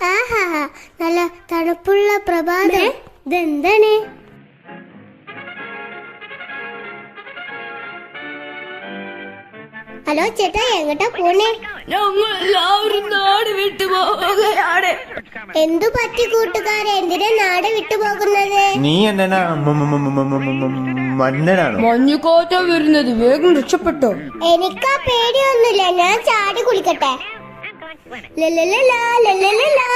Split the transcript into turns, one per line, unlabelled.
ആഹാ, നല്ല തണുപ്പുള്ള പ്രഭാതം. ഇതെന്താണ്? ഹലോ ചേട്ടാ, എങ്ങോട്ടാ പോണേ?
ഞങ്ങൾ എല്ലാവരും നാട് വിട്ടു പോവുകയാണ്.
എന്തു പറ്റി കൂട്ടുകാരെ? എന്തിനാ നാട് വിട്ടു പോകുന്നത്?
നീ എന്നാ മന്നനാണോ?
മഞ്ഞുകാറ്റാ വരുന്നത്, വേഗം രക്ഷപ്പെട്ടോ.
എനിക്കാ പേടിയൊന്നുമില്ല, ഞാൻ ചാടി കുളിക്കട്ടെ. ലല്ലലലാ, ലല്ലലലാ.